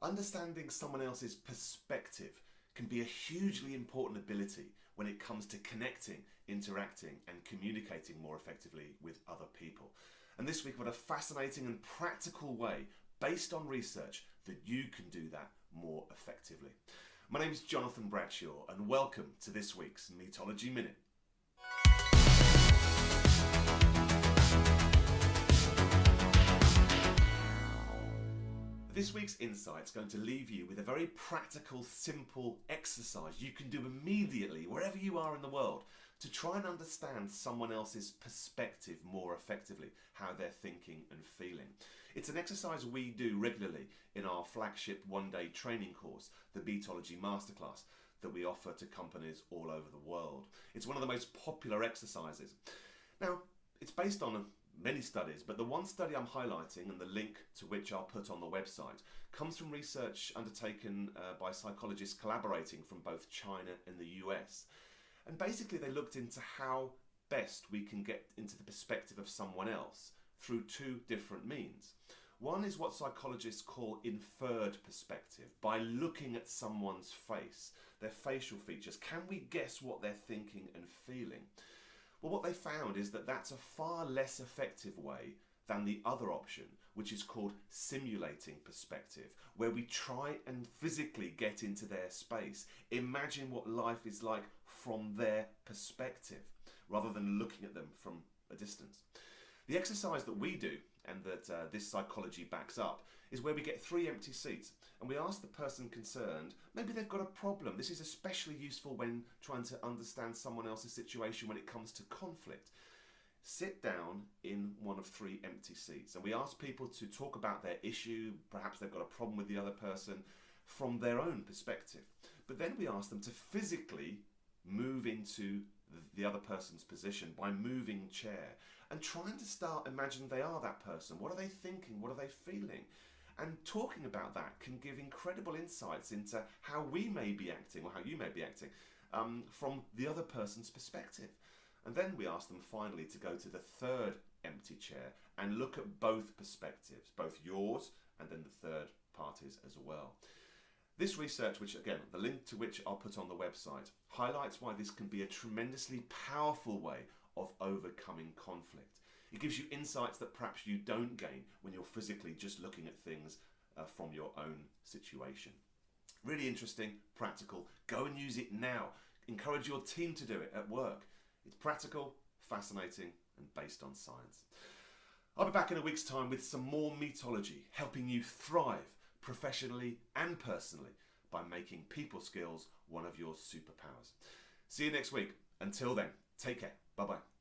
Understanding someone else's perspective can be a hugely important ability when it comes to connecting, interacting, and communicating more effectively with other people. And this week, we've got a fascinating and practical way, based on research, that you can do that more effectively. My name is Jonathan Bradshaw, and welcome to this week's Metology Minute. This week's insight is going to leave you with a very practical, simple exercise you can do immediately, wherever you are in the world, to try and understand someone else's perspective more effectively, how they're thinking and feeling. It's an exercise we do regularly in our flagship one-day training course, the Metology Masterclass, that we offer to companies all over the world. It's one of the most popular exercises. Now, it's based on many studies, but the one study I'm highlighting, and the link to which I'll put on the website, comes from research undertaken by psychologists collaborating from both China and the US. And basically they looked into how best we can get into the perspective of someone else through two different means. One is what psychologists call inferred perspective, by looking at someone's face, their facial features. Can we guess what they're thinking and feeling? Well, what they found is that that's a far less effective way than the other option, which is called simulating perspective, where we try and physically get into their space, imagine what life is like from their perspective, rather than looking at them from a distance. The exercise that we do, and that this psychology backs up, is where we get 3 empty seats and we ask the person concerned, maybe they've got a problem. This is especially useful when trying to understand someone else's situation when it comes to conflict. Sit down in one of 3 empty seats and we ask people to talk about their issue. Perhaps they've got a problem with the other person from their own perspective. But then we ask them to physically move into the other person's position by moving chair and trying to start imagining they are that person. What are they thinking? What are they feeling? And talking about that can give incredible insights into how we may be acting, or how you may be acting, from the other person's perspective. And then we ask them finally to go to the 3rd empty chair and look at both perspectives, both yours and then the third party's as well. This research, which again, the link to which I'll put on the website, highlights why this can be a tremendously powerful way of overcoming conflict. It gives you insights that perhaps you don't gain when you're physically just looking at things from your own situation. Really interesting, practical. Go and use it now. Encourage your team to do it at work. It's practical, fascinating, and based on science. I'll be back in a week's time with some more metology, helping you thrive professionally and personally by making people skills one of your superpowers. See you next week. Until then, take care. Bye-bye.